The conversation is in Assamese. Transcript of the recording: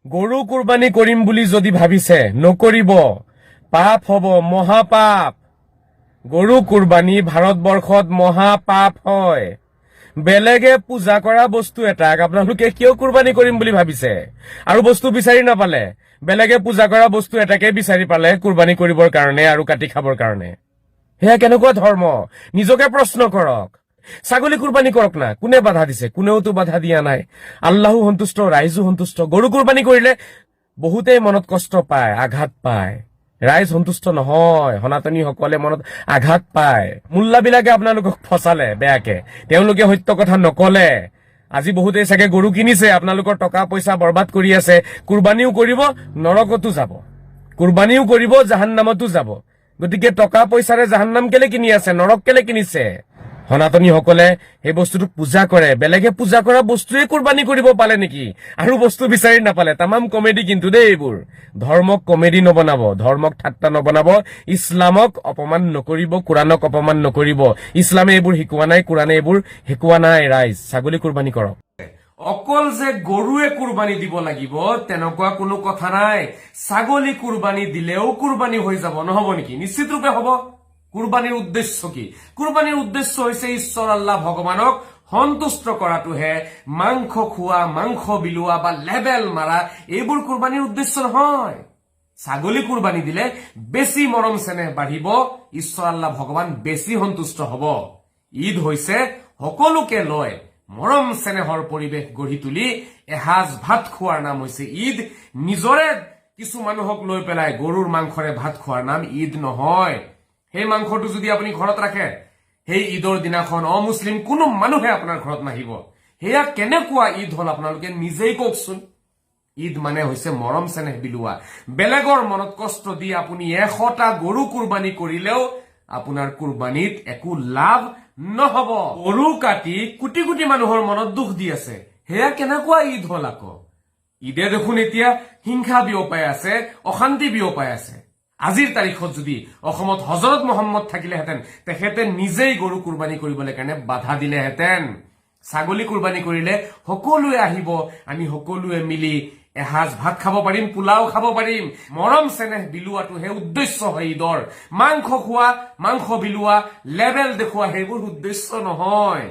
গৰু কুৰবানী কৰিম বুলি যদি ভাবিছে নকৰিব, পাপ হব, মহাপাপ। গৰু কুৰবানী ভাৰতবৰ্ষত মহাপাপ হয়। বেলেগে পূজা কৰা বস্তু এটাক আপোনালোকে কিয় কুৰবানী কৰিম বুলি ভাবিছে? আৰু বস্তু বিচাৰি নাপালে, বেলেগে পূজা কৰা বস্তু এটাকে বিচাৰি পালে কুৰবানী কৰিবৰ কাৰণে আৰু কাটি খাবৰ কাৰণে। সেয়া কেনেকুৱা ধৰ্ম? নিজকে প্ৰশ্ন কৰক। ছাগলী কুৰবানী কৰক না, কোনে বাধা দিছে? কোনেওতো বাধা দিয়া নাই। আল্লাহো সন্তুষ্ট, ৰাইজো সন্তুষ্ট। গৰু কুৰবানী কৰিলে বহুতেই মনত কষ্ট পায়, আঘাত পায়। ৰাইজ সন্তুষ্ট নহয়, সনাতনীসকলে মনত আঘাত পায়। মোল্লাবিলাকে আপোনালোকক ফচালে বেয়াকে, তেওঁলোকে সত্য কথা নকলে। আজি বহুতেই চাগে গৰু কিনিছে, আপোনালোকৰ টকা পইচা বৰবাদ কৰি আছে। কুৰবানীও কৰিব, নৰকতো যাব। কুৰবানীও কৰিব, জাহান্নামতো যাব। গতিকে টকা পইচাৰে জাহান্নাম কেলে কিনি আছে, নৰক কেলে কিনিছে? সনাতনীসকলে সেই বস্তুটো পূজা কৰে, বেলেগে পূজা কৰা বস্তুৱে কুৰবানী কৰিব পালে নেকি? আৰু বস্তু বিচাৰি নাপালে। তামাম কমেডি কিন্তু দেই এইবোৰ। ধৰ্মক কমেডি নবনাব, ধৰ্মক ঠাট্টা নবনাব, ইছলামক অপমান নকৰিব, কোৰাণক অপমান নকৰিব। ইছলামে এইবোৰ শিকোৱা নাই, কোৰাণে এইবোৰ শিকোৱা নাই। ৰাইজ ছাগলী কুৰবানী কৰক। অকল যে গৰুৱে কুৰবানী দিব লাগিব তেনেকুৱা কোনো কথা নাই। ছাগলী কুৰবানী দিলেও কুৰবানী হৈ যাব, নহব নেকি? নিশ্চিত ৰূপে হব। কুৰবানীৰ উদ্দেশ্য কি? কুৰবানীৰ উদ্দেশ্য হৈছে ঈশ্বৰ আল্লাহ ভগৱানক সন্তুষ্ট কৰাটোহে। মাংস খোৱা, মাংস বিলোৱা বা লেবেল মাৰা এইবোৰ কুৰবানীৰ উদ্দেশ্য নহয়। ছাগলী কুৰবানী দিলে বেছি মৰম চেনেহ বাঢ়িব, ঈশ্বৰ আল্লাহ ভগৱান বেছি সন্তুষ্ট হব। ঈদ হৈছে সকলোকে লয় মৰম চেনেহৰ পৰিৱেশ গঢ়ি তুলি এসাঁজ ভাত খোৱাৰ নাম হৈছে ঈদ। নিজৰে কিছু মানুহক লৈ পেলাই গৰুৰ মাংসৰে ভাত খোৱাৰ নাম ঈদ নহয়। সেই মাংসটো যদি আপুনি ঘৰত ৰাখে, সেই ঈদৰ দিনাখন অমুছলিম কোনো মানুহে আপোনাৰ ঘৰত নাহিব। সেয়া কেনেকুৱা ঈদ হল আপোনালোকে নিজেই কওকচোন। ঈদ মানে হৈছে মৰম চেনেহ বিলোৱা। বেলেগৰ মনত কষ্ট দি আপুনি 100টা গৰু কুৰবানী কৰিলেও আপোনাৰ কুৰবানীত একো লাভ নহব। গৰু কাটি কোটি কোটি মানুহৰ মনত দুখ দি আছে, সেয়া কেনেকুৱা ঈদ হল আকৌ? ঈদে দেখোন এতিয়া হিংসা বিয়পাই আছে, অশান্তি বিয়পাই আছে। আজিৰ তাৰিখত যদি অসমত হজৰত মহম্মদ থাকিলেহেঁতেন, তেখেতে নিজেই গৰু কুৰবানী কৰিবলৈ কাৰণে বাধা দিলেহেঁতেন। ছাগলী কুৰবানী কৰিলে সকলোৱে আহিব, আমি সকলোৱে মিলি এসাঁজ ভাত খাব পাৰিম, পোলাও খাব পাৰিম। মৰম চেনেহ বিলোৱাটোহে উদ্দেশ্য হয় ঈদৰ। মাংস খোৱা, মাংস বিলোৱা, লেবেল দেখুওৱা সেইবোৰ উদ্দেশ্য নহয়।